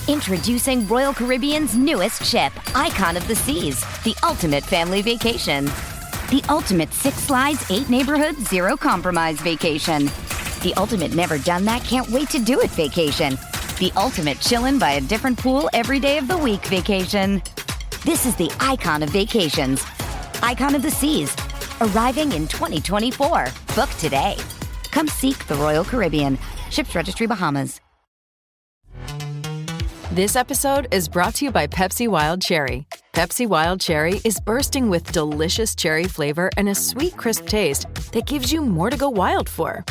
Introducing Royal Caribbean's newest ship, Icon of the Seas, the ultimate family vacation. The ultimate 6 slides, 8 neighborhoods, 0 compromise vacation. The ultimate never done that, can't wait to do it vacation. The ultimate chillin' by a different pool every day of the week vacation. This is the Icon of Vacations. Icon of the Seas, arriving in 2024. Book today. Come seek the Royal Caribbean. Ships Registry, Bahamas. This episode is brought to you by Pepsi Wild Cherry. Pepsi Wild Cherry is bursting with delicious cherry flavor and a sweet, crisp taste that gives you more to go wild for.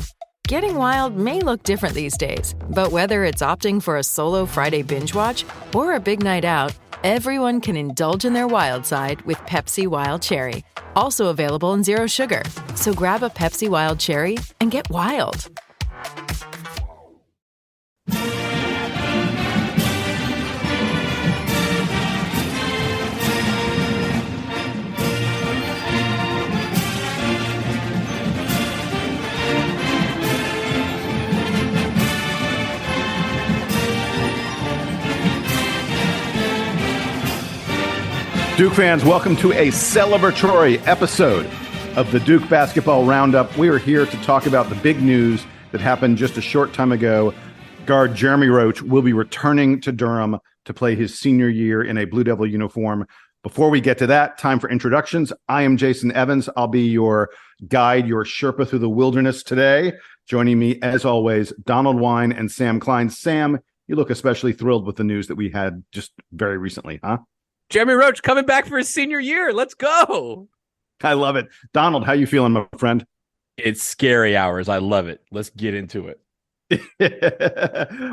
Getting wild may look different these days, but whether it's opting for a solo Friday binge watch or a big night out, everyone can indulge in their wild side with Pepsi Wild Cherry. Also available in 0 sugar. So grab a Pepsi Wild Cherry and get wild. Duke fans, welcome to a celebratory episode of the Duke Basketball Roundup. We are here to talk about the big news that happened just a short time ago. Guard Jeremy Roach will be returning to Durham to play his senior year in a Blue Devil uniform. Before we get to that, time for introductions. I am Jason Evans. I'll be your guide, your Sherpa through the wilderness today. Joining me, as always, Donald Wine and Sam Klein. Sam, you look especially thrilled with the news that we had just very recently, huh? Jeremy Roach coming back for his senior year. Let's go. I love it. Donald, how you feeling, my friend? It's scary hours. I love it. Let's get into it.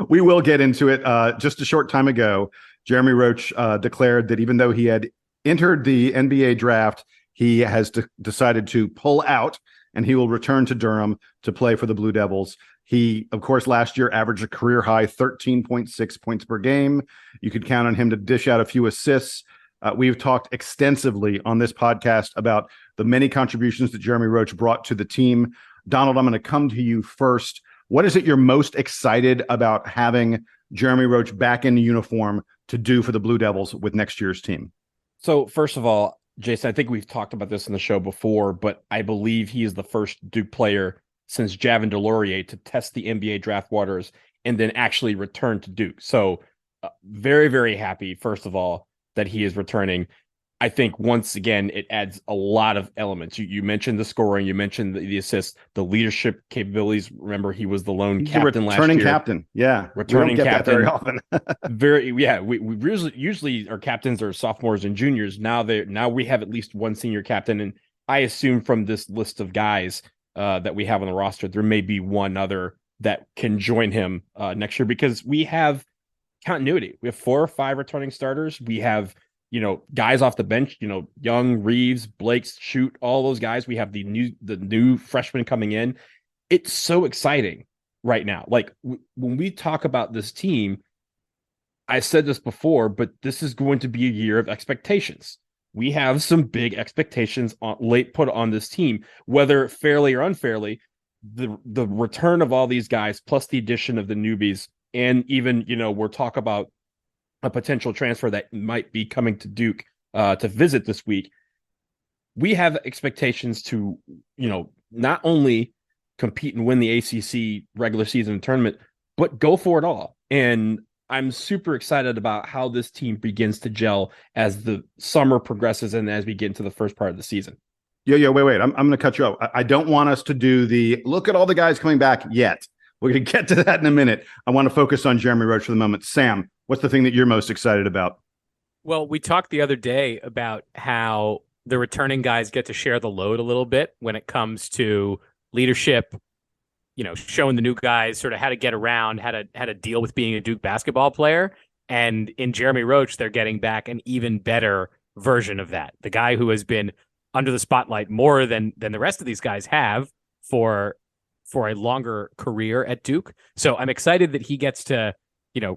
We will get into it. Just a short time ago, Jeremy Roach declared that even though he had entered the NBA draft, he has decided to pull out, and he will return to Durham to play for the Blue Devils. He, of course, last year averaged a career-high 13.6 points per game. You could count on him to dish out a few assists. We've talked extensively on this podcast about the many contributions that Jeremy Roach brought to the team. Donald, I'm going to come to you first. What is it you're most excited about having Jeremy Roach back in uniform to do for the Blue Devils with next year's team? So, first of all, Jason, I think we've talked about this in the show before, but I believe he is the first Duke player since Javin DeLaurier to test the NBA draft waters and then actually return to Duke. So very, very happy, first of all, that he is returning. I think once again, it adds a lot of elements. You mentioned the scoring, you mentioned the assists, the leadership capabilities. Remember, he was the lone captain last year. Returning captain, yeah. Returning captain. Very often. We usually our captains are sophomores and juniors. Now we have at least one senior captain, and I assume from this list of guys that we have on the roster, there may be one other that can join him next year because we have continuity. We have 4 or 5 returning starters. We have, guys off the bench, Young, Reeves, Blakes, Shoot, all those guys. We have the new freshmen coming in. It's so exciting right now. Like when we talk about this team, I said this before, but this is going to be a year of expectations. We have some big expectations put on this team, whether fairly or unfairly. The return of all these guys, plus the addition of the newbies, and even we're talk about a potential transfer that might be coming to Duke to visit this week. We have expectations to not only compete and win the ACC regular season tournament, but go for it all. And I'm super excited about how this team begins to gel as the summer progresses and as we get into the first part of the season. Yeah. Wait. I'm going to cut you off. I don't want us to do the look at all the guys coming back yet. We're going to get to that in a minute. I want to focus on Jeremy Roach for the moment. Sam, what's the thing that you're most excited about? Well, we talked the other day about how the returning guys get to share the load a little bit when it comes to leadership, showing the new guys sort of how to get around, how to deal with being a Duke basketball player. And in Jeremy Roach, they're getting back an even better version of that. The guy who has been under the spotlight more than the rest of these guys have for a longer career at Duke. So I'm excited that he gets to,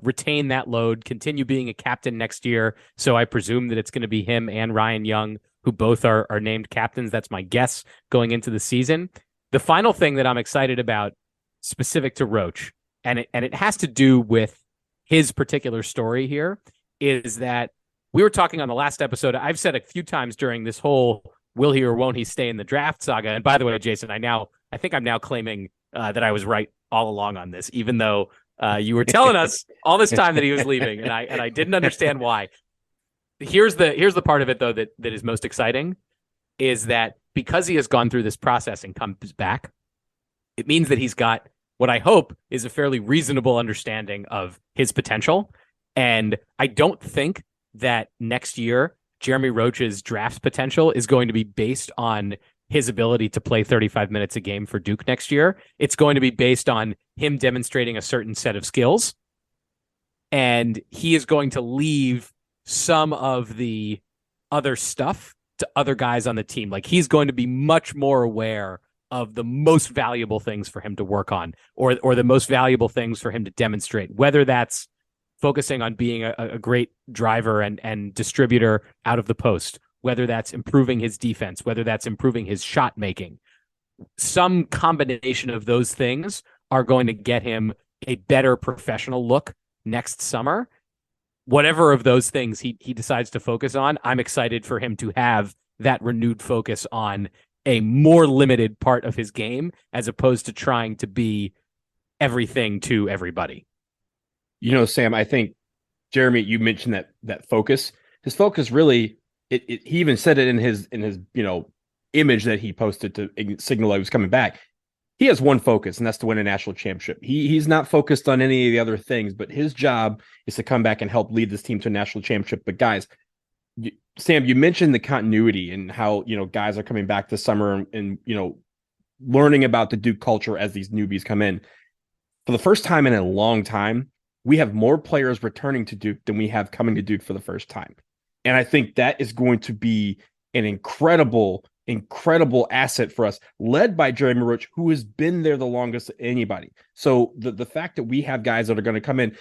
retain that load, continue being a captain next year. So I presume that it's going to be him and Ryan Young, who both are named captains. That's my guess going into the season. The final thing that I'm excited about specific to Roach, and it has to do with his particular story here is that we were talking on the last episode. I've said a few times during this whole will he or won't he stay in the draft saga. And by the way, Jason, I think I'm now claiming that I was right all along on this, even though you were telling us all this time that he was leaving, and I didn't understand why. Here's the part of it though that is most exciting is that because he has gone through this process and comes back, it means that he's got what I hope is a fairly reasonable understanding of his potential. And I don't think that next year Jeremy Roach's draft potential is going to be based on his ability to play 35 minutes a game for Duke next year. It's going to be based on him demonstrating a certain set of skills. And he is going to leave some of the other stuff to other guys on the team. Like, he's going to be much more aware of the most valuable things for him to work on, or the most valuable things for him to demonstrate, whether that's focusing on being a great driver and distributor out of the post, whether that's improving his defense, whether that's improving his shot making. Some combination of those things are going to get him a better professional look next summer. Whatever of those things he decides to focus on, I'm excited for him to have that renewed focus on a more limited part of his game, as opposed to trying to be everything to everybody. You know, Sam, I think, Jeremy, you mentioned that focus. His focus really, he even said it in his image that he posted to signal he was coming back. He has one focus, and that's to win a national championship. He's not focused on any of the other things, but his job is to come back and help lead this team to a national championship. But guys, Sam, you mentioned the continuity and how, guys are coming back this summer and learning about the Duke culture as these newbies come in. For the first time in a long time, we have more players returning to Duke than we have coming to Duke for the first time. And I think that is going to be an incredible asset for us, led by Jeremy Roach, who has been there the longest of anybody. So the fact that we have guys that are going to come in,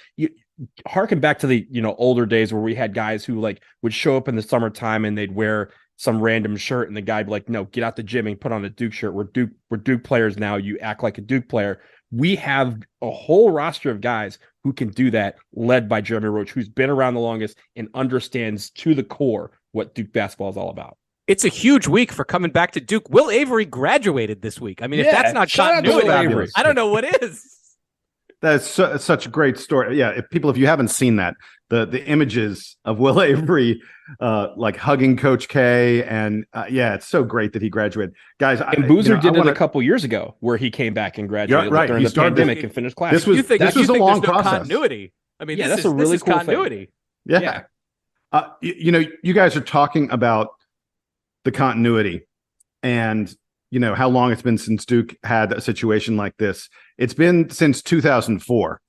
harken back to the older days where we had guys who would show up in the summertime and they'd wear some random shirt and the guy'd be like, no, get out the gym and put on a Duke shirt. We're Duke players now. You act like a Duke player. We have a whole roster of guys who can do that, led by Jeremy Roach, who's been around the longest and understands to the core what Duke basketball is all about. It's a huge week for coming back to Duke. Will Avery graduated this week. I mean, if that's not continuity, I don't know what is. That's such a great story. Yeah, if you haven't seen that, the images of Will Avery hugging Coach K, and it's so great that he graduated. Guys, and Boozer did it a couple years ago where he came back and graduated during the pandemic and finished class. This was a long process. Continuity. I mean, that's a really cool continuity. Thing. Yeah. You guys are talking about the continuity and how long it's been since Duke had a situation like this. It's been since 2004.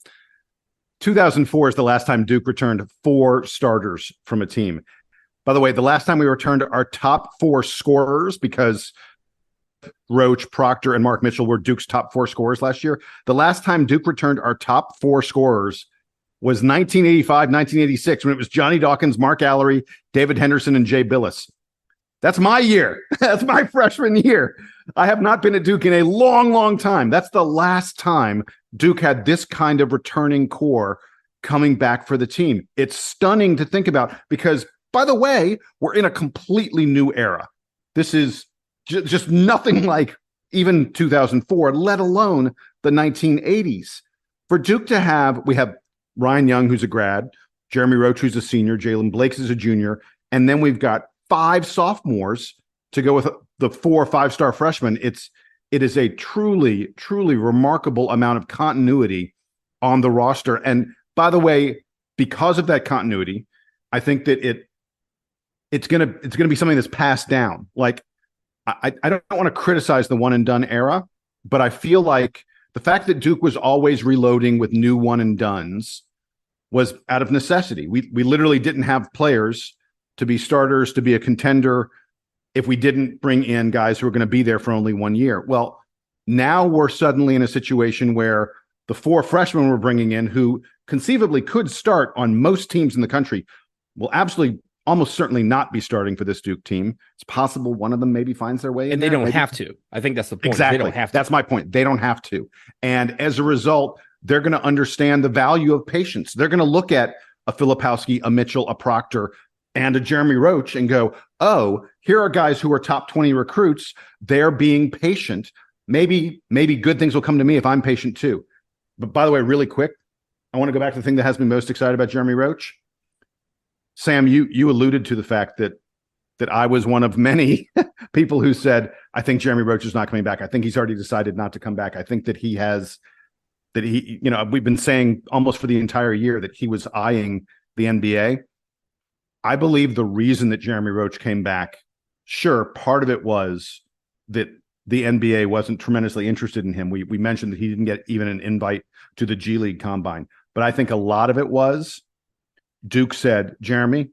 2004 is the last time Duke returned 4 starters from a team. By the way, the last time we returned our top 4 scorers, because Roach, Proctor, and Mark Mitchell were Duke's top 4 scorers last year. The last time Duke returned our top 4 scorers was 1985, 1986, when it was Johnny Dawkins, Mark Allery, David Henderson, and Jay Billis. That's my year. That's my freshman year. I have not been at Duke in a long, long time. That's the last time Duke had this kind of returning core coming back for the team. It's stunning to think about because, by the way, we're in a completely new era. This is just nothing like even 2004, let alone the 1980s. For Duke to have, we have Ryan Young, who's a grad, Jeremy Roach, who's a senior, Jalen Blakes is a junior, and then we've got 5 sophomores to go with the 4 5-star freshmen. It is a truly, truly remarkable amount of continuity on the roster. And by the way, because of that continuity, I think that it's gonna be something that's passed down. Like I don't want to criticize the one and done era, but I feel like the fact that Duke was always reloading with new one and dones was out of necessity. We literally didn't have players to be starters, to be a contender, if we didn't bring in guys who are going to be there for only 1 year. Well, now we're suddenly in a situation where the 4 freshmen we're bringing in, who conceivably could start on most teams in the country, will absolutely, almost certainly not be starting for this Duke team. It's possible one of them maybe finds their way in. And they don't have to. I think that's the point. Exactly. They don't have to. That's my point. They don't have to. And as a result, they're going to understand the value of patience. They're going to look at a Filipowski, a Mitchell, a Proctor, and a Jeremy Roach and go, oh, here are guys who are top 20 recruits. They're being patient. Maybe good things will come to me if I'm patient too. But by the way, really quick, I want to go back to the thing that has me most excited about Jeremy Roach. Sam, you alluded to the fact that I was one of many people who said, I think Jeremy Roach is not coming back. I think he's already decided not to come back. I think that we've been saying almost for the entire year that he was eyeing the NBA. I believe the reason that Jeremy Roach came back, sure, part of it was that the NBA wasn't tremendously interested in him. We mentioned that he didn't get even an invite to the G League Combine. But I think a lot of it was Duke said, Jeremy,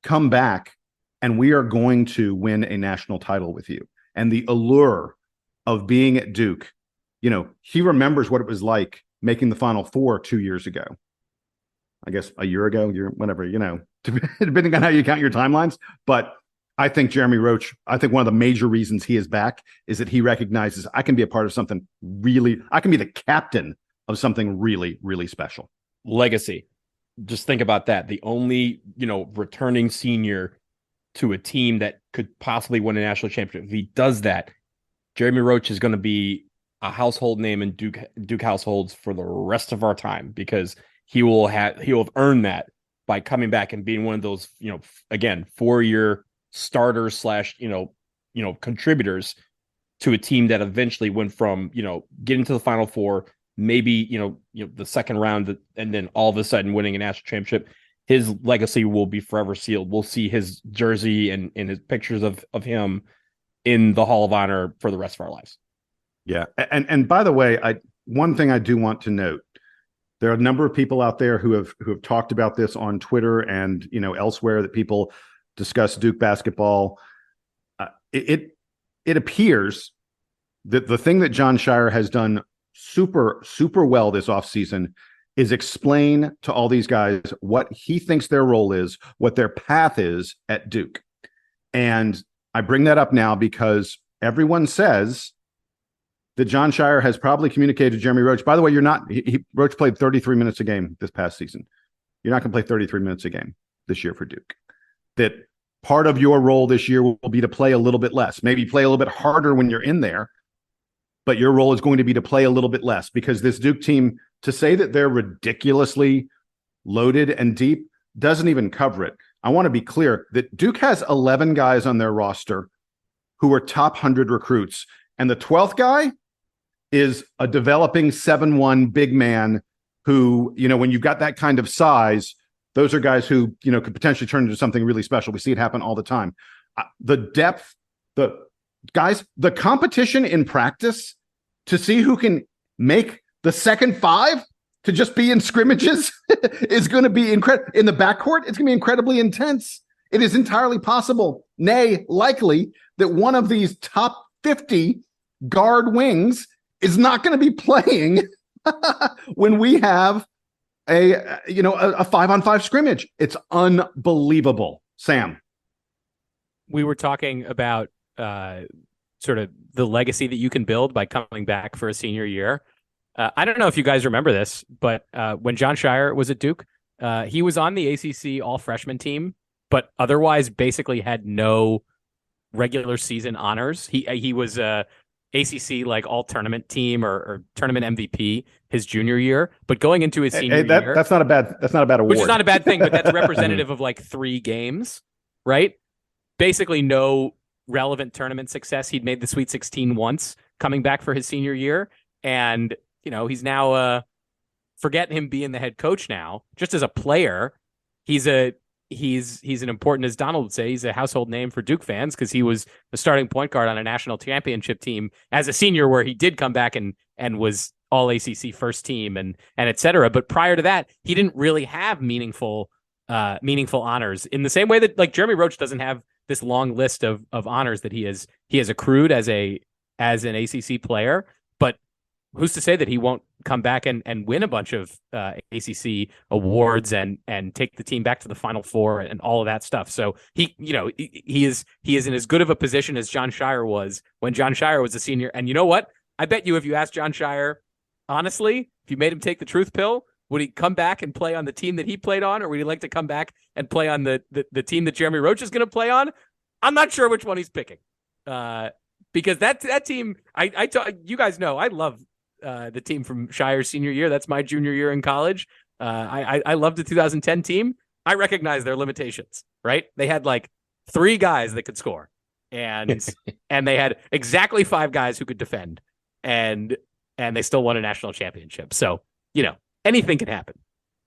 come back and we are going to win a national title with you. And the allure of being at Duke, he remembers what it was like making the Final Four 2 years ago. I guess a year ago, whatever, depending on how you count your timelines. But I think Jeremy Roach, one of the major reasons he is back is that he recognizes I can be a part of something I can be the captain of something really, really special. Legacy. Just think about that. The only, returning senior to a team that could possibly win a national championship. If he does that, Jeremy Roach is going to be a household name in Duke households for the rest of our time, because he will have earned that by coming back and being one of those, again, 4-year starters / contributors to a team that eventually went from, getting to the Final Four, maybe, the second round, and then all of a sudden winning a national championship. His legacy will be forever sealed. We'll see his jersey and his pictures of him in the Hall of Honor for the rest of our lives. Yeah. And by the way, one thing I do want to note, there are a number of people out there who have talked about this on Twitter and, elsewhere, that people discuss Duke basketball. It appears that the thing that Jon Scheyer has done super, super well this offseason is explain to all these guys what he thinks their role is, what their path is at Duke. And I bring that up now because everyone says that Jon Scheyer has probably communicated to Jeremy Roach. By the way, Roach played 33 minutes a game this past season. You're not going to play 33 minutes a game this year for Duke. That part of your role this year will be to play a little bit less, maybe play a little bit harder when you're in there, but your role is going to be to play a little bit less, because this Duke team, to say that they're ridiculously loaded and deep, doesn't even cover it. I want to be clear that Duke has 11 guys on their roster who are top 100 recruits, and the 12th guy is a developing 7'1" big man who, when you've got that kind of size, those are guys who, could potentially turn into something really special. We see it happen all the time. The depth, the competition in practice to see who can make the second five to just be in scrimmages is going to be incredible. In the backcourt, it's going to be incredibly intense. It is entirely possible, nay, likely, that one of these top 50 guard wings is not going to be playing when we have a 5-on-5 scrimmage. It's unbelievable. Sam. We were talking about sort of the legacy that you can build by coming back for a senior year. I don't know if you guys remember this, but when Jon Scheyer was at Duke, he was on the ACC all-freshman team, but otherwise basically had no regular season honors. He was ACC all-tournament team or tournament MVP his junior year, but going into his senior year, that's not a bad award. Which is not a bad thing, but that's representative of 3 games, right? Basically no relevant tournament success. He'd made the Sweet 16 once coming back for his senior year, and he's now forget him being the head coach now. Just as a player, he's an important, as Donald would say, he's a household name for Duke fans because he was the starting point guard on a national championship team as a senior, where he did come back and was all ACC first team and et cetera. But prior to that, he didn't really have meaningful honors in the same way that Jeremy Roach doesn't have this long list of honors that he has accrued as an ACC player. But who's to say that he won't come back and win a bunch of ACC awards and take the team back to the Final Four and all of that stuff. So he is in as good of a position as Jon Scheyer was when Jon Scheyer was a senior. And you know what? I bet you if you asked Jon Scheyer honestly, if you made him take the truth pill, would he come back and play on the team that he played on, or would he like to come back and play on the team that Jeremy Roach is going to play on? I'm not sure which one he's picking. Because that team, you guys know, I love the team from Shire's senior year. That's my junior year in college. I love the 2010 team. I recognize their limitations, right? They had like 3 guys that could score, and they had exactly 5 guys who could defend, and they still won a national championship. So, anything can happen.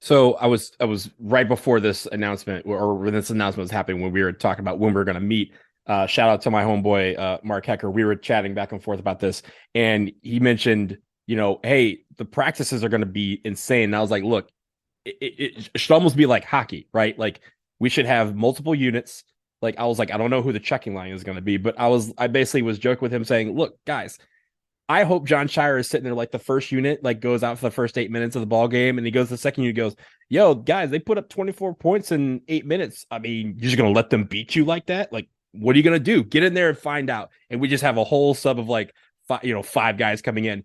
So I was right before this announcement, or when this announcement was happening, when we were talking about when we were going to meet. Shout out to my homeboy Mark Hecker. We were chatting back and forth about this, and he mentioned, hey, the practices are going to be insane. And I was like, look, it should almost be like hockey, right? Like we should have multiple units. Like I was like, I don't know who the checking line is going to be, but I basically was joking with him saying, look, guys, I hope John Shire is sitting there like the first unit, like goes out for the first 8 minutes of the ball game, and he goes to the second unit, goes, yo, guys, they put up 24 points in 8 minutes. I mean, you're just going to let them beat you like that? Like, what are you going to do? Get in there and find out. And we just have a whole sub of like 5 guys coming in.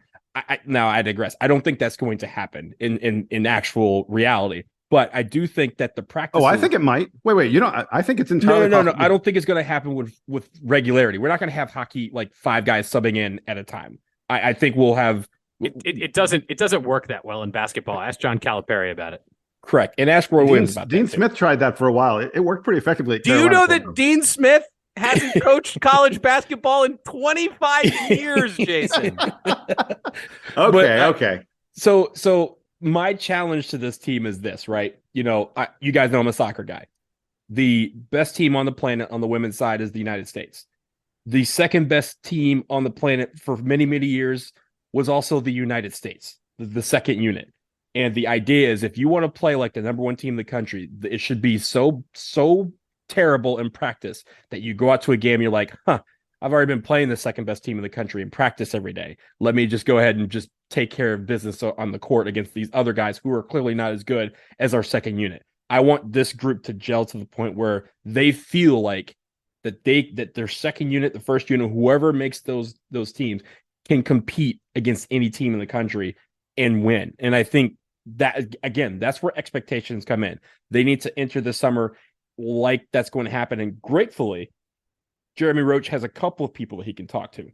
Now I digress. I don't think that's going to happen in actual reality, but I do think that the practice. Oh, I think it might. Wait. I think it's entirely no. I don't think it's going to happen with regularity. We're not going to have hockey like 5 guys subbing in at a time. I think we'll have. It doesn't work that well in basketball. Ask John Calipari about it. Correct, and ask Roy Williams about Dean that Smith tried that for a while. It worked pretty effectively. Do you know that Dean Smith hasn't coached college basketball in 25 years, Jason? Okay. So my challenge to this team is this, right? You guys know I'm a soccer guy. The best team on the planet on the women's side is the United States. The second best team on the planet for many, many years was also the United States, the second unit. And the idea is if you want to play like the number 1 team in the country, it should be so terrible in practice that you go out to a game, you're like, I've already been playing the second best team in the country in practice every day. Let me just go ahead and just take care of business on the court against these other guys who are clearly not as good as our second unit. I want this group to gel to the point where they feel like that their second unit, the first unit, whoever makes those teams can compete against any team in the country and win. And I think that, again, that's where expectations come in. They need to enter the summer like that's going to happen. And gratefully, Jeremy Roach has a couple of people that he can talk to.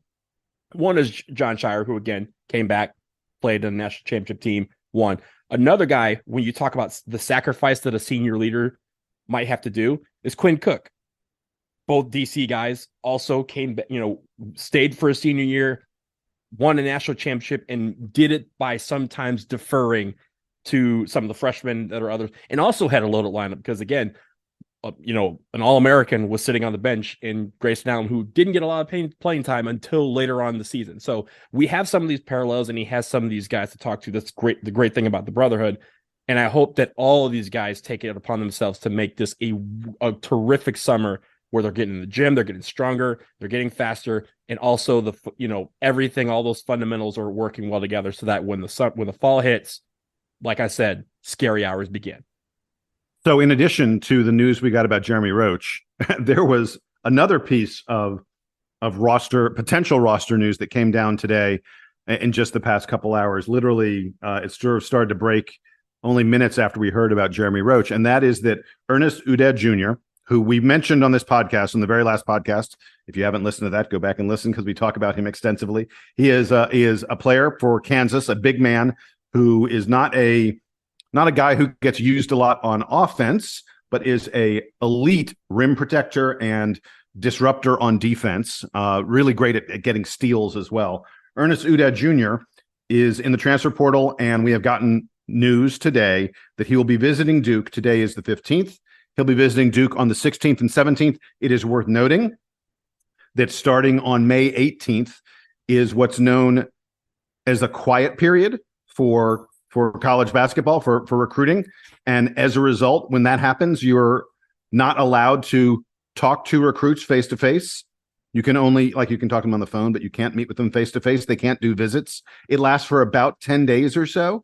One is John Shire, who again came back, played in the national championship team, won. Another guy, when you talk about the sacrifice that a senior leader might have to do, is Quinn Cook. Both DC guys also came, stayed for a senior year, won a national championship, and did it by sometimes deferring to some of the freshmen that are others, and also had a loaded lineup because, again, an All-American was sitting on the bench in Grayson Allen, who didn't get a lot of playing time until later on in the season. So we have some of these parallels, and he has some of these guys to talk to. That's great. The great thing about the Brotherhood. And I hope that all of these guys take it upon themselves to make this a terrific summer where they're getting in the gym, they're getting stronger, they're getting faster, and also everything, all those fundamentals are working well together so that when the fall hits, like I said, scary hours begin. So in addition to the news we got about Jeremy Roach, there was another piece of potential roster news that came down today in just the past couple hours. Literally, it sort of started to break only minutes after we heard about Jeremy Roach, and that is that Ernest Udeh Jr., who we mentioned on this podcast, on the very last podcast. If you haven't listened to that, go back and listen because we talk about him extensively. He is a player for Kansas, a big man who is not a guy who gets used a lot on offense, but is a elite rim protector and disruptor on defense. Really great at getting steals as well. Ernest Udeh Jr. is in the transfer portal, and we have gotten news today that he will be visiting Duke. Today is the 15th. He'll be visiting Duke on the 16th and 17th. It is worth noting that starting on May 18th is what's known as a quiet period for college basketball, for recruiting. And as a result, when that happens, you're not allowed to talk to recruits face-to-face. You can only, you can talk to them on the phone, but you can't meet with them face-to-face. They can't do visits. It lasts for about 10 days or so.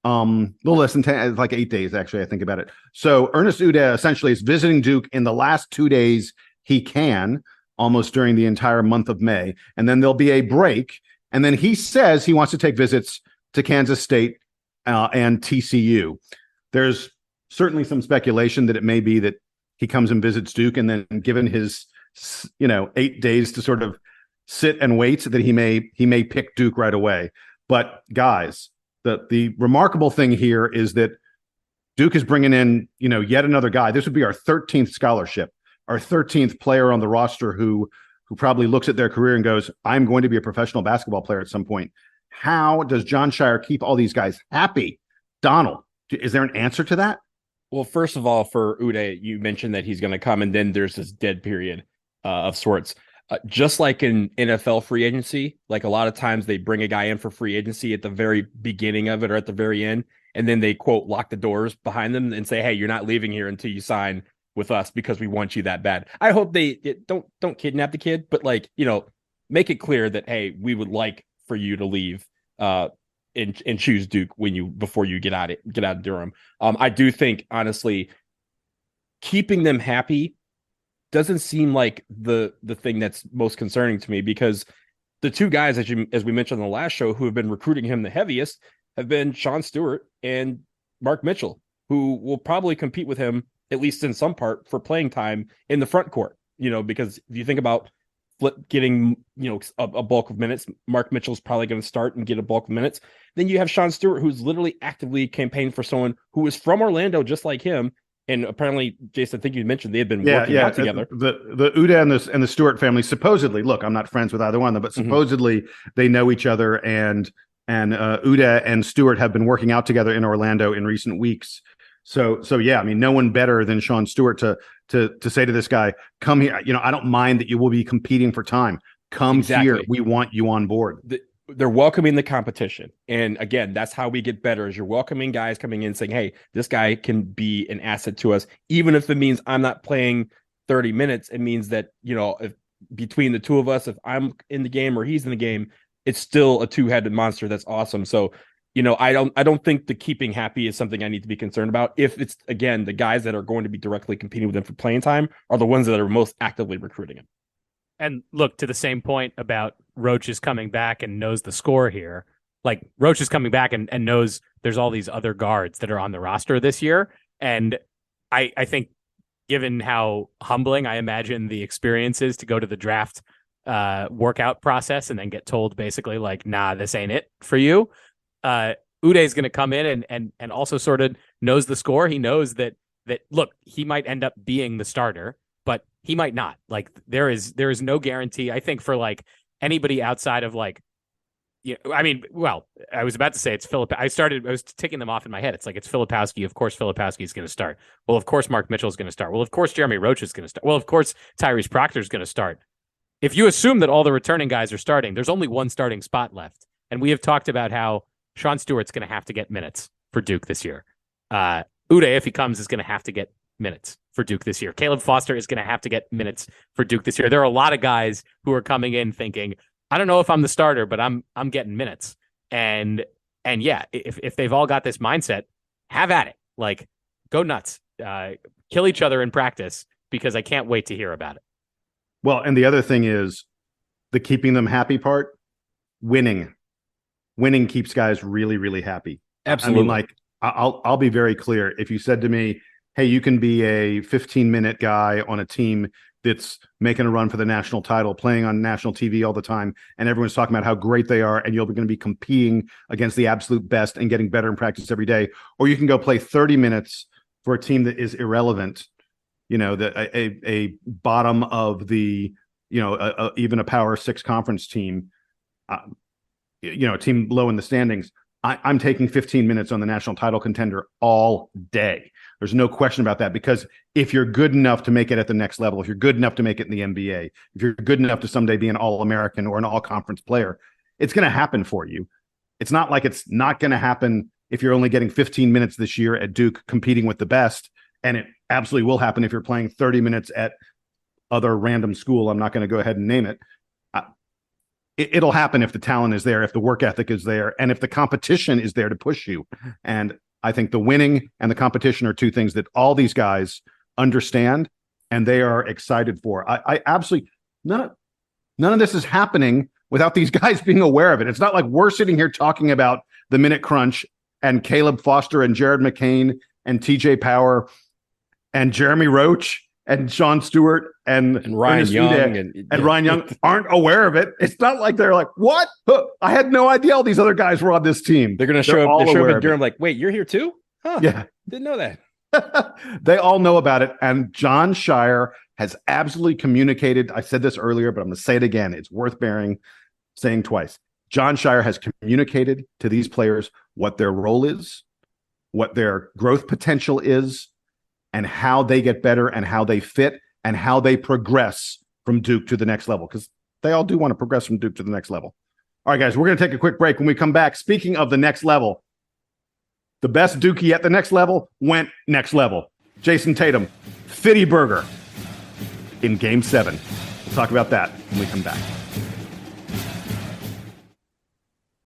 A little less than 10, like 8 days, actually, I think about it. So Ernest Udeh essentially is visiting Duke in the last 2 days he can, almost during the entire month of May. And then there'll be a break. And then he says he wants to take visits to Kansas State and TCU. There's certainly some speculation that it may be that he comes and visits Duke, and then given his 8 days to sort of sit and wait, that he may pick Duke right away. But guys, the remarkable thing here is that Duke is bringing in, yet another guy. This would be our 13th scholarship, our 13th player on the roster who probably looks at their career and goes, I'm going to be a professional basketball player at some point. How does John Shire keep all these guys happy? Donald, is there an answer to that? Well, first of all, for Uday, you mentioned that he's going to come, and then there's this dead period of sorts. Just like in NFL free agency, like a lot of times they bring a guy in for free agency at the very beginning of it or at the very end, and then they, quote, lock the doors behind them and say, hey, you're not leaving here until you sign with us because we want you that bad. I hope they don't kidnap the kid, but make it clear that, hey, we would like for you to leave and choose Duke before you get out of Durham. I do think, honestly, keeping them happy doesn't seem like the thing that's most concerning to me, because the two guys, as we mentioned on the last show, who have been recruiting him the heaviest have been Sean Stewart and Mark Mitchell, who will probably compete with him, at least in some part, for playing time in the front court. Because if you think about Flip getting a bulk of minutes, Mark Mitchell's probably going to start and get a bulk of minutes. Then you have Sean Stewart, who's literally actively campaigning for someone who is from Orlando, just like him. And apparently, Jason, I think you mentioned they had been working out together. The Uda and the Stewart family supposedly, look, I'm not friends with either one of them, but supposedly they know each other, and Uda and Stewart have been working out together in Orlando in recent weeks. So yeah, I mean, no one better than Sean Stewart to say to this guy, come here. I don't mind that you will be competing for time. Come here. We want you on board. They're welcoming the competition. And again, that's how we get better, is you're welcoming guys coming in saying, hey, this guy can be an asset to us. Even if it means I'm not playing 30 minutes, it means that, if between the two of us, if I'm in the game or he's in the game, it's still a two-headed monster. That's awesome. So, I don't think the keeping happy is something I need to be concerned about. If it's, again, the guys that are going to be directly competing with him for playing time are the ones that are most actively recruiting him. And look, to the same point about Roach is coming back and knows the score here, like Roach is coming back and knows there's all these other guards that are on the roster this year. And I think, given how humbling I imagine the experience is to go to the draft workout process and then get told basically like, nah, this ain't it for you. Uday is going to come in and also sort of knows the score. He knows that look, he might end up being the starter, but he might not. Like there is no guarantee, I think, for like anybody outside of like, I was about to say it's Philip. I was ticking them off in my head. It's like, it's Filipowski. Of course, Filipowski is going to start. Well, of course, Mark Mitchell is going to start. Well, of course, Jeremy Roach is going to start. Well, of course, Tyrese Proctor is going to start. If you assume that all the returning guys are starting, there's only one starting spot left. And we have talked about how Sean Stewart's going to have to get minutes for Duke this year. Uday, if he comes, is going to have to get minutes for Duke this year. Caleb Foster is going to have to get minutes for Duke this year. There are a lot of guys who are coming in thinking, I don't know if I'm the starter, but I'm getting minutes. And yeah, if they've all got this mindset, have at it. Like, go nuts. Kill each other in practice, because I can't wait to hear about it. Well, and the other thing is the keeping them happy part. Winning keeps guys really, really happy. Absolutely. I mean, like, I'll be very clear. If you said to me, hey, you can be a 15-minute guy on a team that's making a run for the national title, playing on national TV all the time, and everyone's talking about how great they are, and you're going to be competing against the absolute best and getting better in practice every day. Or you can go play 30 minutes for a team that is irrelevant, a bottom of the, even a Power 6 conference team, a team low in the standings. I'm taking 15 minutes on the national title contender all day. There's no question about that, because if you're good enough to make it at the next level, if you're good enough to make it in the NBA, if you're good enough to someday be an All-American or an All-Conference player, it's going to happen for you. It's not like it's not going to happen if you're only getting 15 minutes this year at Duke competing with the best, and it absolutely will happen if you're playing 30 minutes at other random school. I'm not going to go ahead and name it. It'll happen if the talent is there, if the work ethic is there, and if the competition is there to push you. And I think the winning and the competition are two things that all these guys understand and they are excited for. I absolutely, none of this is happening without these guys being aware of it. It's not like we're sitting here talking about the minute crunch, and Caleb Foster and Jared McCain and TJ Power and Jeremy Roach and Sean Stewart and Ryan Ernest Young Udeh and Ryan Young aren't aware of it. It's not like they're like, what? Huh, I had no idea all these other guys were on this team. They're going to show up. They show up at Durham like, wait, you're here too? Huh? Yeah, didn't know that. They all know about it. And John Shire has absolutely communicated. I said this earlier, but I'm going to say it again. It's worth saying twice. John Shire has communicated to these players what their role is, what their growth potential is, and how they get better and how they fit and how they progress from Duke to the next level, because they all do want to progress from Duke to the next level. All right, guys, we're going to take a quick break. When we come back, speaking of the next level, the best Dookie at the next level went next level. Jason Tatum, Fitty Burger in Game 7. We'll talk about that when we come back.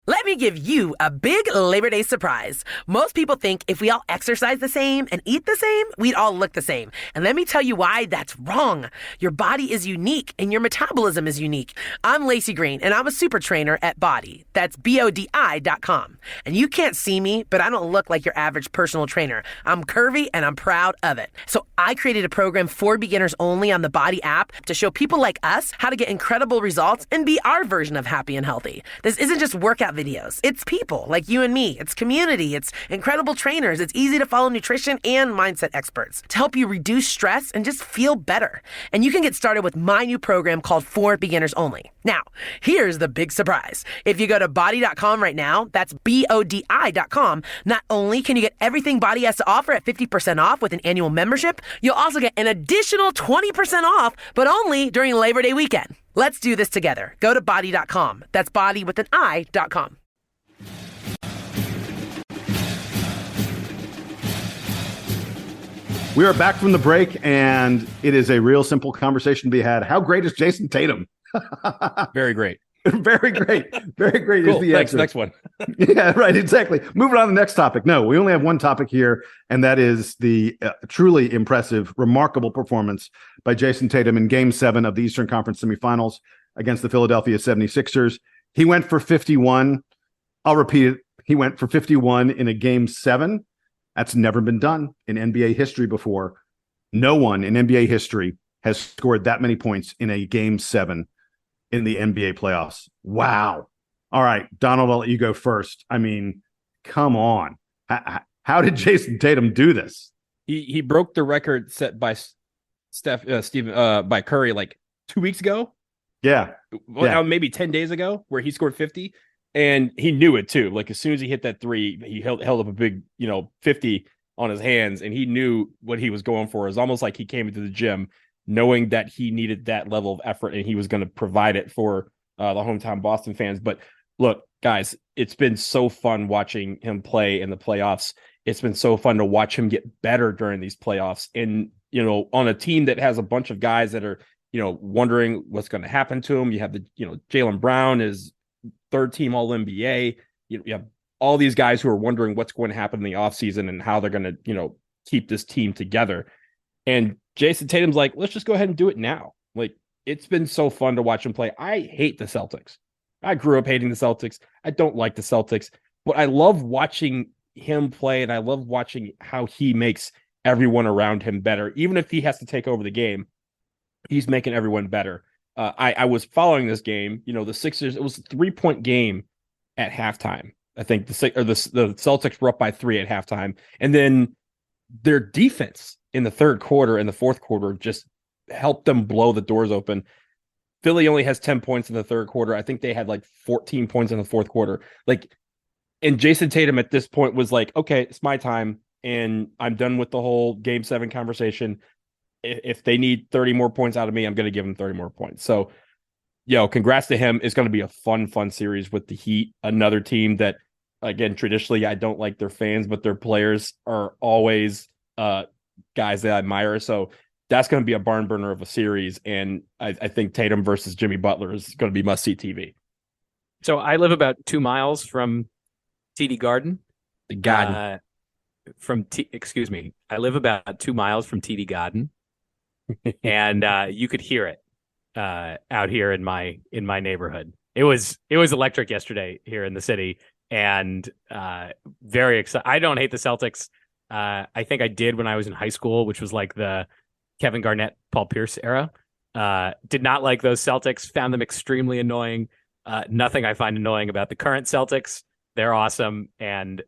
Let me give you a big Labor Day surprise. Most people think if we all exercise the same and eat the same, we'd all look the same. And let me tell you why that's wrong. Your body is unique and your metabolism is unique. I'm Lacey Green and I'm a super trainer at Body. That's BODI.com. And you can't see me, but I don't look like your average personal trainer. I'm curvy and I'm proud of it. So I created a program for beginners only on the Body app to show people like us how to get incredible results and be our version of happy and healthy. This isn't just workout videos. It's people like you and me. It's community. It's incredible trainers. It's easy to follow nutrition and mindset experts to help you reduce stress and just feel better. And you can get started with my new program called For Beginners Only. Now, here's the big surprise. If you go to body.com right now, that's BODI.com, not only can you get everything Body has to offer at 50% off with an annual membership, you'll also get an additional 20% off, but only during Labor Day weekend. Let's do this together. Go to body.com. That's body with an I.com. We are back from the break, and it is a real simple conversation to be had. How great is Jason Tatum? Very great. Very great. Very great Cool. is the answer. Next one. Yeah, right. Exactly. Moving on to the next topic. No, we only have one topic here, and that is the truly impressive, remarkable performance by Jason Tatum in Game 7 of the Eastern Conference semifinals against the Philadelphia 76ers. He went for 51. I'll repeat it. He went for 51 in a Game 7. That's never been done in NBA history before. No one in NBA history has scored that many points in a Game 7 in the NBA playoffs. Wow. All right, Donald, I'll let you go first. I mean, come on. How did Jason Tatum do this? He broke the record set by by Curry like 2 weeks ago. Yeah. Well, maybe 10 days ago, where he scored 50. And he knew it too. Like as soon as he hit that three, he held up a big, 50 on his hands, and he knew what he was going for. It was almost like he came into the gym knowing that he needed that level of effort, and he was going to provide it for the hometown Boston fans. But look, guys, it's been so fun watching him play in the playoffs. It's been so fun to watch him get better during these playoffs. And, on a team that has a bunch of guys that are, wondering what's going to happen to him. You have the, Jaylen Brown is third team All NBA. You have all these guys who are wondering what's going to happen in the offseason and how they're going to, keep this team together. And Jason Tatum's like, let's just go ahead and do it now. Like, it's been so fun to watch him play. I hate the Celtics. I grew up hating the Celtics. I don't like the Celtics, but I love watching him play, and I love watching how he makes everyone around him better. Even if he has to take over the game, he's making everyone better. I was following this game. The Sixers, it was a 3-point game at halftime. I think the Celtics were up by 3 at halftime. And then their defense in the third quarter and the fourth quarter just helped them blow the doors open. Philly only has 10 points in the third quarter. I think they had like 14 points in the fourth quarter. And Jason Tatum at this point was like, okay, it's my time, and I'm done with the whole Game 7 conversation. If they need 30 more points out of me, I'm going to give them 30 more points. So, congrats to him. It's going to be a fun series with the Heat, another team that, again, traditionally, I don't like their fans, but their players are always guys that I admire. So that's going to be a barn burner of a series. And I think Tatum versus Jimmy Butler is going to be must-see TV. So I live about 2 miles from TD Garden. The Garden. I live about 2 miles from TD Garden. And you could hear it out here in my neighborhood. It was electric yesterday here in the city. and very excited. I don't hate the Celtics. I think I did when I was in high school, which was like the Kevin Garnett, Paul Pierce era. Did not like those Celtics, found them extremely annoying. Nothing I find annoying about the current Celtics. They're awesome, and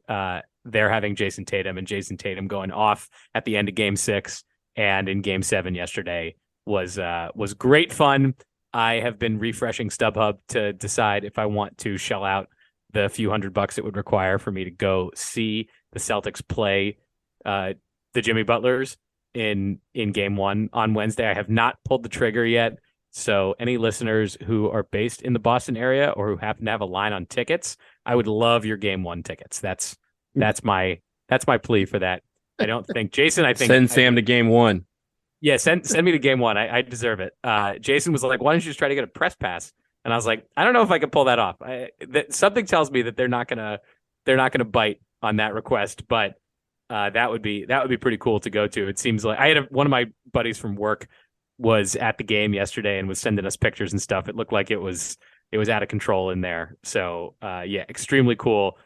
they're having Jason Tatum, and Jason Tatum going off at the end of Game 6 and in Game 7 yesterday was great fun. I have been refreshing StubHub to decide if I want to shell out the few $100 it would require for me to go see the Celtics play the Jimmy Butlers in Game 1 on Wednesday. I have not pulled the trigger yet. So any listeners who are based in the Boston area or who happen to have a line on tickets, I would love your Game 1 tickets. That's my plea for that. I don't think Jason, I think send Sam to Game 1. Yeah, send me to Game 1. I deserve it. Jason was like, why don't you just try to get a press pass? And I was like, I don't know if I can pull that off. Something tells me that they're not gonna bite on that request, but that would be pretty cool to go to. It seems like I had one of my buddies from work was at the game yesterday and was sending us pictures and stuff. It looked like it was out of control in there. So yeah, extremely cool.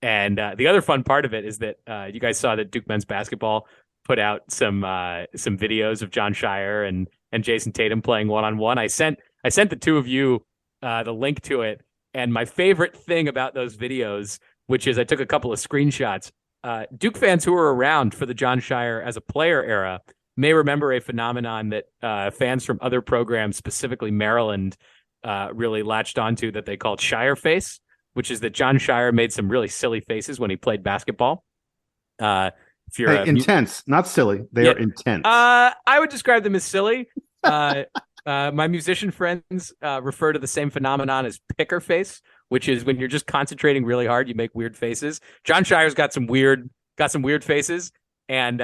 And the other fun part of it is that you guys saw that Duke men's basketball put out some videos of John Shire and Jason Tatum playing one-on-one. I sent the two of you the link to it. And my favorite thing about those videos, which is I took a couple of screenshots. Duke fans who were around for the John Shire as a player era may remember a phenomenon that fans from other programs, specifically Maryland, really latched onto that they called Shire face, which is that John Shire made some really silly faces when he played basketball. If you're intense, not silly. They are intense. I would describe them as silly. My musician friends refer to the same phenomenon as picker face, which is when you're just concentrating really hard, you make weird faces. John Shire's got some weird faces, and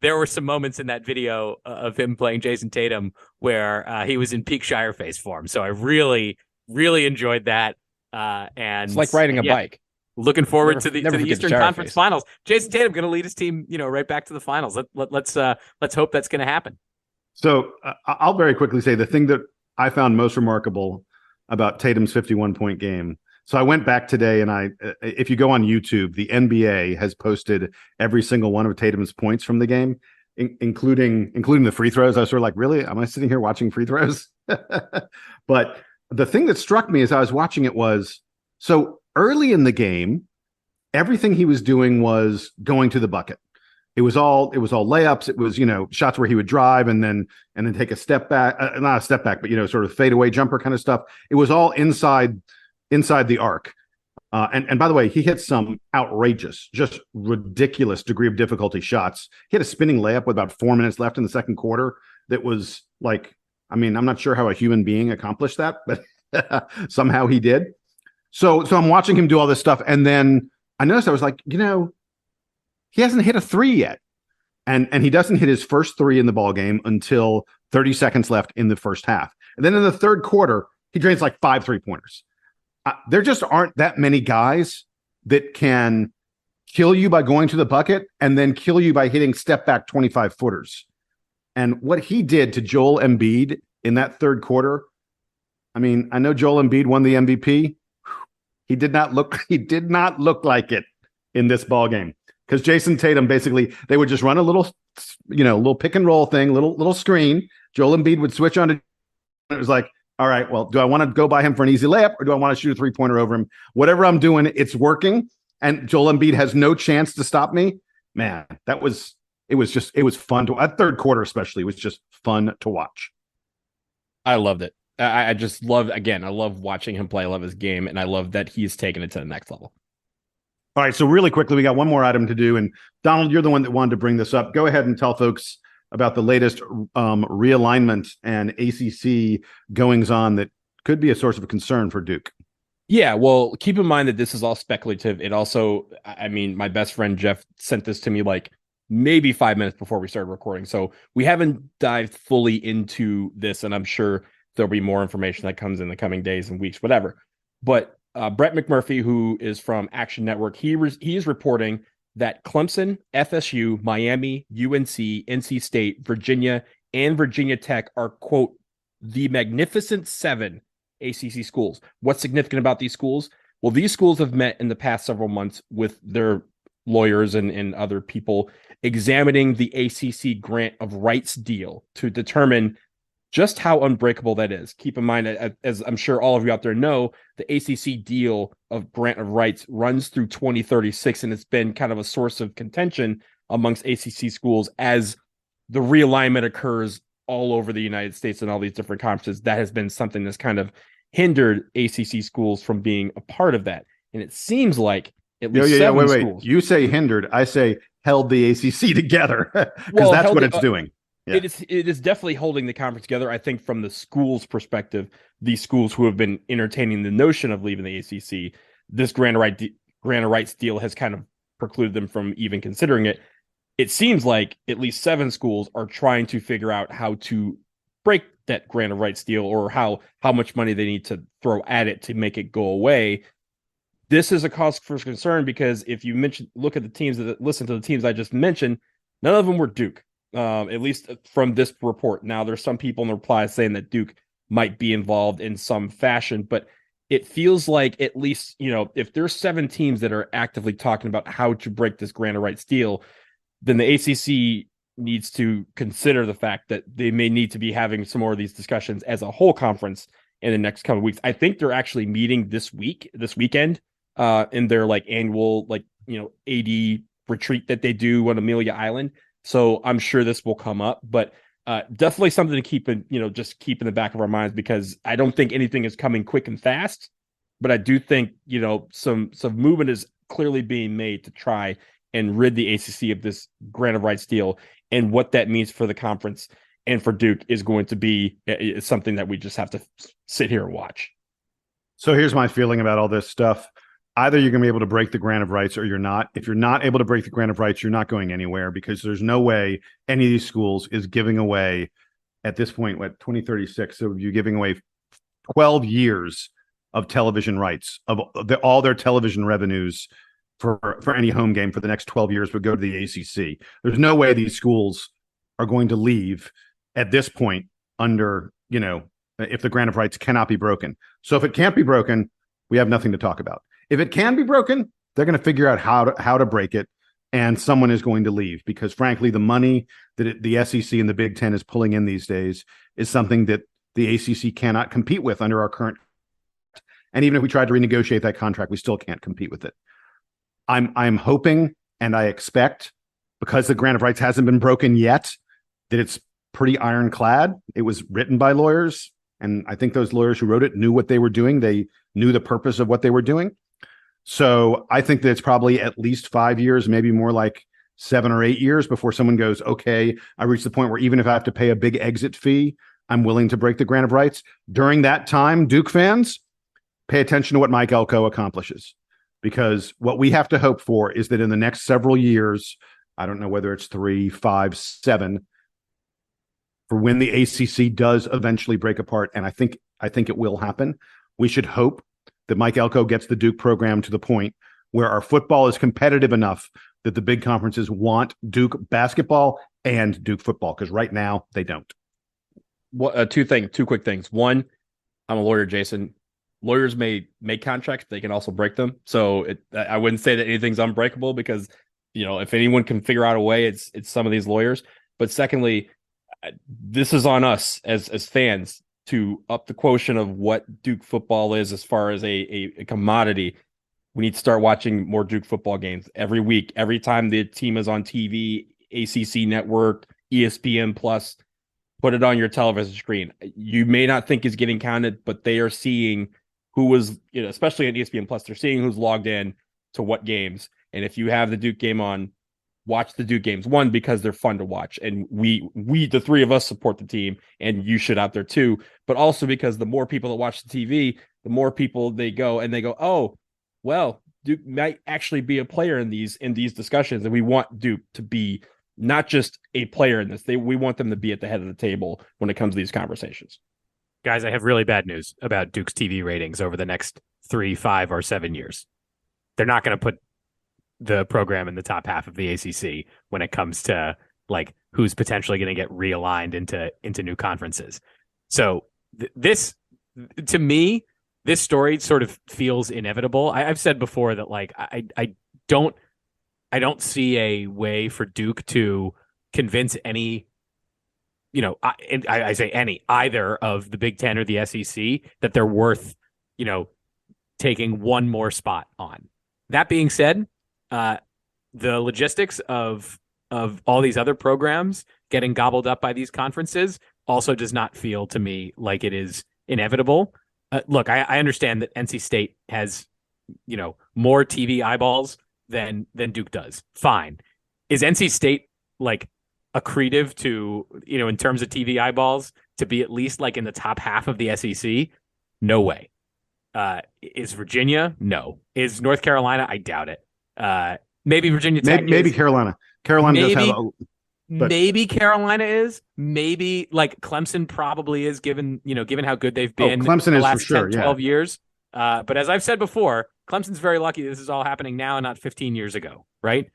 there were some moments in that video of him playing Jason Tatum where he was in peak Shire face form. So I really, really enjoyed that. And it's like riding a bike. Looking forward to the Eastern Conference face. Finals. Jason Tatum going to lead his team, right back to the finals. Let's hope that's going to happen. So I'll very quickly say the thing that I found most remarkable about Tatum's 51-point game. So I went back today, and if you go on YouTube, the NBA has posted every single one of Tatum's points from the game, including the free throws. I was sort of like, really? Am I sitting here watching free throws? But the thing that struck me as I was watching it was, so early in the game, everything he was doing was going to the bucket. It was all layups. It was, shots where he would drive and then take a step back, not a step back, but, sort of fadeaway jumper kind of stuff. It was all inside the arc. And by the way, he hit some outrageous, just ridiculous degree of difficulty shots. He had a spinning layup with about 4 minutes left in the second quarter. That was like, I'm not sure how a human being accomplished that, but somehow he did. So I'm watching him do all this stuff. And then I noticed, I was like, he hasn't hit a three yet. And he doesn't hit his first three in the ball game until 30 seconds left in the first half. And then in the third quarter, he drains like 5 3-pointers. There just aren't that many guys that can kill you by going to the bucket and then kill you by hitting step back 25-footers. And what he did to Joel Embiid in that third quarter, I know Joel Embiid won the MVP. He did not look like it in this ball game. Because Jason Tatum, basically, they would just run a little pick and roll thing, little screen. Joel Embiid would switch on to. It was like, all right, well, do I want to go by him for an easy layup or do I want to shoot a 3-pointer over him? Whatever I'm doing, it's working. And Joel Embiid has no chance to stop me. Man, it was fun to. That third quarter especially was just fun to watch. I loved it. I just love, again, I love watching him play. I love his game, and I love that he's taken it to the next level. All right, so really quickly, we got one more item to do. And Donald, you're the one that wanted to bring this up. Go ahead and tell folks about the latest realignment and ACC goings-on that could be a source of concern for Duke. Yeah, well, keep in mind that this is all speculative. It also, my best friend Jeff sent this to me like maybe 5 minutes before we started recording. So we haven't dived fully into this, and I'm sure there'll be more information that comes in the coming days and weeks, whatever. But Brett McMurphy, who is from Action Network, he is reporting that Clemson, FSU, Miami, UNC, NC State, Virginia, and Virginia Tech are, quote, the Magnificent Seven ACC schools. What's significant about these schools? Well, these schools have met in the past several months with their lawyers and other people examining the ACC grant of rights deal to determine just how unbreakable that is. Keep in mind, as I'm sure all of you out there know, the ACC deal of grant of rights runs through 2036, and it's been kind of a source of contention amongst ACC schools as the realignment occurs all over the United States and all these different conferences. That has been something that's kind of hindered ACC schools from being a part of that. And it seems like at least seven schools. You say hindered. I say held the ACC together because that's what it's doing. Yeah. It is definitely holding the conference together. I think from the school's perspective, these schools who have been entertaining the notion of leaving the ACC, this grant of rights deal has kind of precluded them from even considering it. It seems like at least 7 schools are trying to figure out how to break that grant of rights deal, or how much money they need to throw at it to make it go away. This is a cause for concern because if you look at the teams that listen to the teams I just mentioned, none of them were Duke. At least from this report. Now, there's some people in the replies saying that Duke might be involved in some fashion, but it feels like at least, if there's 7 teams that are actively talking about how to break this grant of rights deal, then the ACC needs to consider the fact that they may need to be having some more of these discussions as a whole conference in the next couple of weeks. I think they're actually meeting this weekend, in their annual AD retreat that they do on Amelia Island. So I'm sure this will come up, but definitely something to keep in the back of our minds, because I don't think anything is coming quick and fast, but I do think, some movement is clearly being made to try and rid the ACC of this grant of rights deal. And what that means for the conference and for Duke is going to be something that we just have to sit here and watch. So here's my feeling about all this stuff. Either you're going to be able to break the grant of rights or you're not. If you're not able to break the grant of rights, you're not going anywhere, because there's no way any of these schools is giving away at this point, 2036. So you're giving away 12 years of television rights, of all their television revenues for any home game for the next 12 years would go to the ACC. There's no way these schools are going to leave at this point under, if the grant of rights cannot be broken. So if it can't be broken, we have nothing to talk about. If it can be broken, they're going to figure out how to break it, and someone is going to leave, because frankly, the money that the SEC and the Big Ten is pulling in these days is something that the ACC cannot compete with under our current. And even if we tried to renegotiate that contract, we still can't compete with it. I'm hoping and I expect, because the grant of rights hasn't been broken yet, that it's pretty ironclad. It was written by lawyers, and I think those lawyers who wrote it knew what they were doing. They knew the purpose of what they were doing. So I think that it's probably at least 5 years, maybe more like 7 or 8 years before someone goes, okay, I reached the point where even if I have to pay a big exit fee, I'm willing to break the grant of rights. During that time, Duke fans, pay attention to what Mike Elko accomplishes, because what we have to hope for is that in the next several years, I don't know whether it's 3, 5, 7, for when the ACC does eventually break apart, and I think it will happen, we should hope that Mike Elko gets the Duke program to the point where our football is competitive enough that the big conferences want Duke basketball and Duke football, because right now they don't. Two quick things. One, I'm a lawyer, Jason. Lawyers may make contracts, they can also break them. So I wouldn't say that anything's unbreakable, because if anyone can figure out a way, it's some of these lawyers. But secondly, this is on us as fans to up the quotient of what Duke football is as far as a commodity. We need to start watching more Duke football games every week. Every time the team is on TV, ACC Network, ESPN Plus, put it on your television screen. You may not think is getting counted, but they are seeing who was, especially on ESPN Plus, they're seeing who's logged in to what games. And if you have the Duke game on, watch the Duke games. One, because they're fun to watch, and we the three of us support the team, and you should out there too. But also because the more people that watch the TV, the more people they go, oh, well, Duke might actually be a player in these discussions, and we want Duke to be not just a player in this. We want them to be at the head of the table when it comes to these conversations. Guys, I have really bad news about Duke's TV ratings over the next 3, 5, or 7 years. They're not going to put the program in the top half of the ACC when it comes to who's potentially going to get realigned into new conferences. So this, to me, this story sort of feels inevitable. I've said before that like I don't see a way for Duke to convince any, I say any, either of the Big Ten or the SEC that they're worth, taking one more spot on. That being said, the logistics of all these other programs getting gobbled up by these conferences also does not feel to me like it is inevitable. Look, I understand that NC State has, more TV eyeballs than Duke does. Fine. Is NC State like accretive to, in terms of TV eyeballs to be at least like in the top half of the SEC? No way. Is Virginia? No. Is North Carolina? I doubt it. Maybe Virginia Tech. Maybe Carolina. Carolina does have maybe Carolina is. Maybe like Clemson probably is, given how good they've been Clemson the is last for sure, 10, 12 years. But as I've said before, Clemson's very lucky this is all happening now and not 15 years ago, right?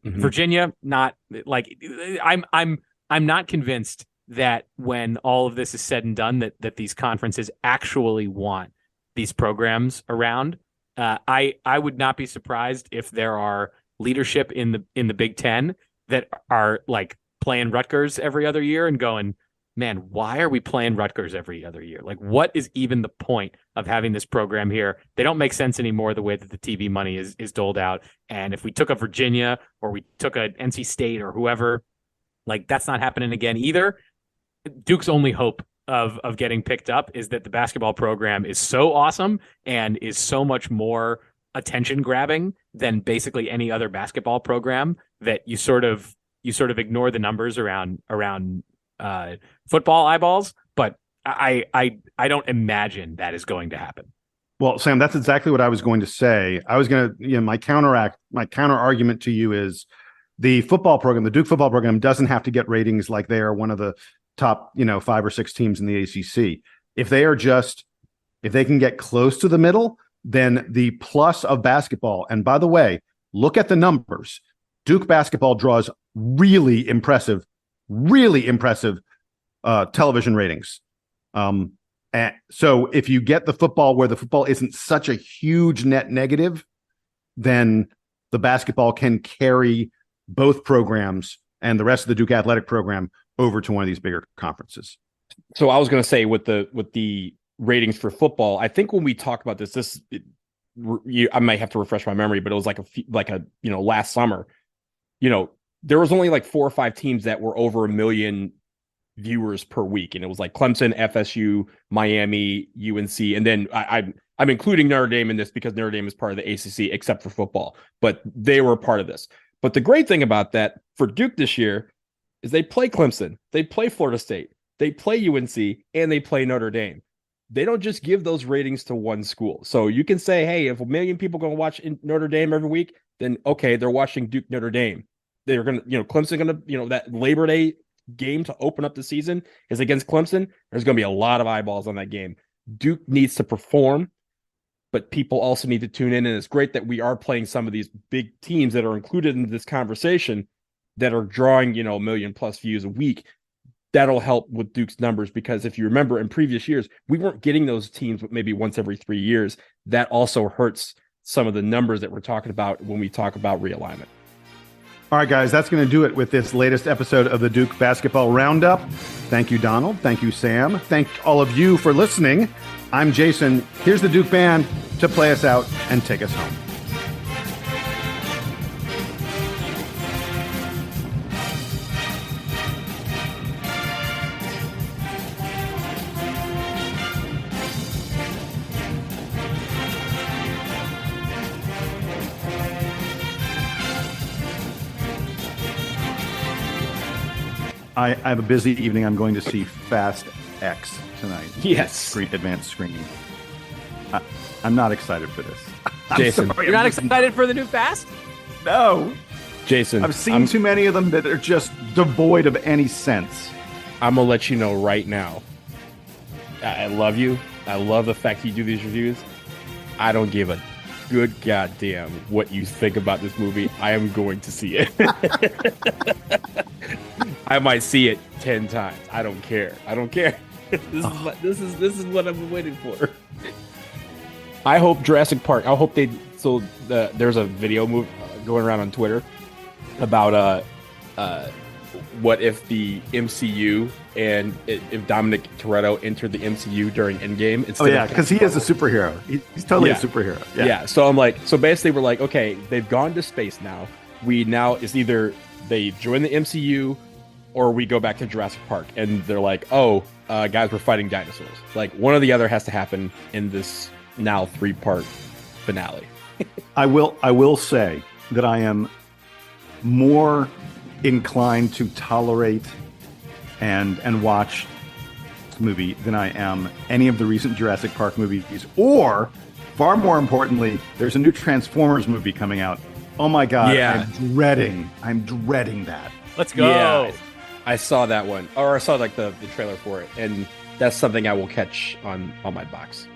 Virginia, not like I'm not convinced that when all of this is said and done that these conferences actually want these programs around. I would not be surprised if there are leadership in the Big Ten that are like playing Rutgers every other year and going, man, why are we playing Rutgers every other year? Like, what is even the point of having this program here? They don't make sense anymore the way that the TV money is doled out. And if we took a Virginia or we took a NC State or whoever, like that's not happening again either. Duke's only hope of getting picked up is that the basketball program is so awesome and is so much more attention grabbing than basically any other basketball program that you sort of ignore the numbers around football eyeballs. But I don't imagine that is going to happen. Well, Sam, that's exactly what I was going to say. I was going to, my counter argument to you is the football program, the Duke football program doesn't have to get ratings like they are one of the top, 5 or 6 teams in the ACC. If they can get close to the middle, then the plus of basketball. And by the way, look at the numbers. Duke basketball draws really impressive television ratings. And so if you get the football where the football isn't such a huge net negative, then the basketball can carry both programs and the rest of the Duke athletic program over to one of these bigger conferences. So I was going to say with the ratings for football, I think when we talk about I might have to refresh my memory, but it was like a last summer, there was only like 4 or 5 teams that were over 1 million viewers per week, and it was like Clemson, FSU, Miami, UNC, and then I'm including Notre Dame in this because Notre Dame is part of the ACC except for football, but they were part of this. But the great thing about that for Duke this year is they play Clemson, they play Florida State, they play UNC, and they play Notre Dame. They don't just give those ratings to one school. So you can say, hey, if 1 million people going to watch Notre Dame every week, then okay, they're watching Duke Notre Dame. They're going to, Clemson going to, that Labor Day game to open up the season is against Clemson. There's going to be a lot of eyeballs on that game. Duke needs to perform, but people also need to tune in. And it's great that we are playing some of these big teams that are included in this conversation that are drawing, 1 million plus views a week. That'll help with Duke's numbers, because if you remember in previous years, we weren't getting those teams maybe once every 3 years. That also hurts some of the numbers that we're talking about when we talk about realignment. All right, guys, that's going to do it with this latest episode of the Duke Basketball Roundup. Thank you, Donald. Thank you, Sam. Thank all of you for listening. I'm Jason. Here's the Duke Band to play us out and take us home. I have a busy evening. I'm going to see Fast X tonight. Yes. Advanced screening. I'm not excited for this. Jason, you're not excited for the new Fast? No. Jason, I've seen too many of them that are just devoid of any sense. I'm going to let you know right now. I love you. I love the fact you do these reviews. I don't give a good goddamn what you think about this movie. I am going to see it. I might see it 10 times. I don't care. This is what I've been waiting for. I hope Jurassic Park. I hope they. So there's a video going around on Twitter about what if the MCU and if Dominic Toretto entered the MCU during Endgame. Because he is a superhero. He's totally a superhero. Yeah. So I'm like, so basically we're like, okay, they've gone to space now. It's either they join the MCU or we go back to Jurassic Park, and they're like, oh, guys, we're fighting dinosaurs. Like one or the other has to happen in this now 3-part finale. I will say that I am more inclined to tolerate and watch this movie than I am any of the recent Jurassic Park movies, or far more importantly, there's a new Transformers movie coming out. Oh my God. Yeah. I'm dreading that. Let's go. Yeah, I saw that one, or I saw like the trailer for it, and that's something I will catch on my box.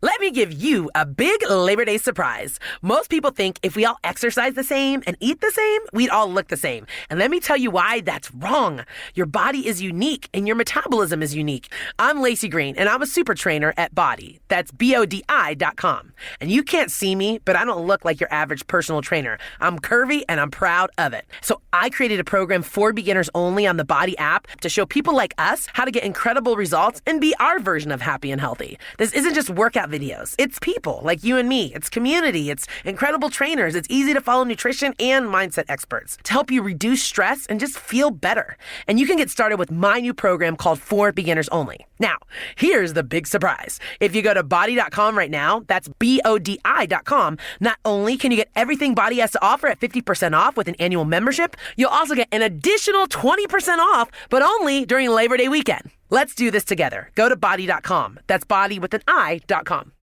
Let me give you a big Labor Day surprise. Most people think if we all exercise the same and eat the same, we'd all look the same. And let me tell you why that's wrong. Your body is unique and your metabolism is unique. I'm Lacey Green and I'm a super trainer at Body. That's BODI.com. And you can't see me, but I don't look like your average personal trainer. I'm curvy and I'm proud of it. So I created a program for beginners only on the Body app to show people like us how to get incredible results and be our version of happy and healthy. This isn't just workout videos. It's people like you and me. It's community. It's incredible trainers. It's easy to follow nutrition and mindset experts to help you reduce stress and just feel better. And you can get started with my new program called For Beginners Only. Now, here's the big surprise. If you go to body.com right now, that's BODI.com, not only can you get everything Body has to offer at 50% off with an annual membership, you'll also get an additional 20% off, but only during Labor Day weekend. Let's do this together. Go to body.com. That's body with an I.com.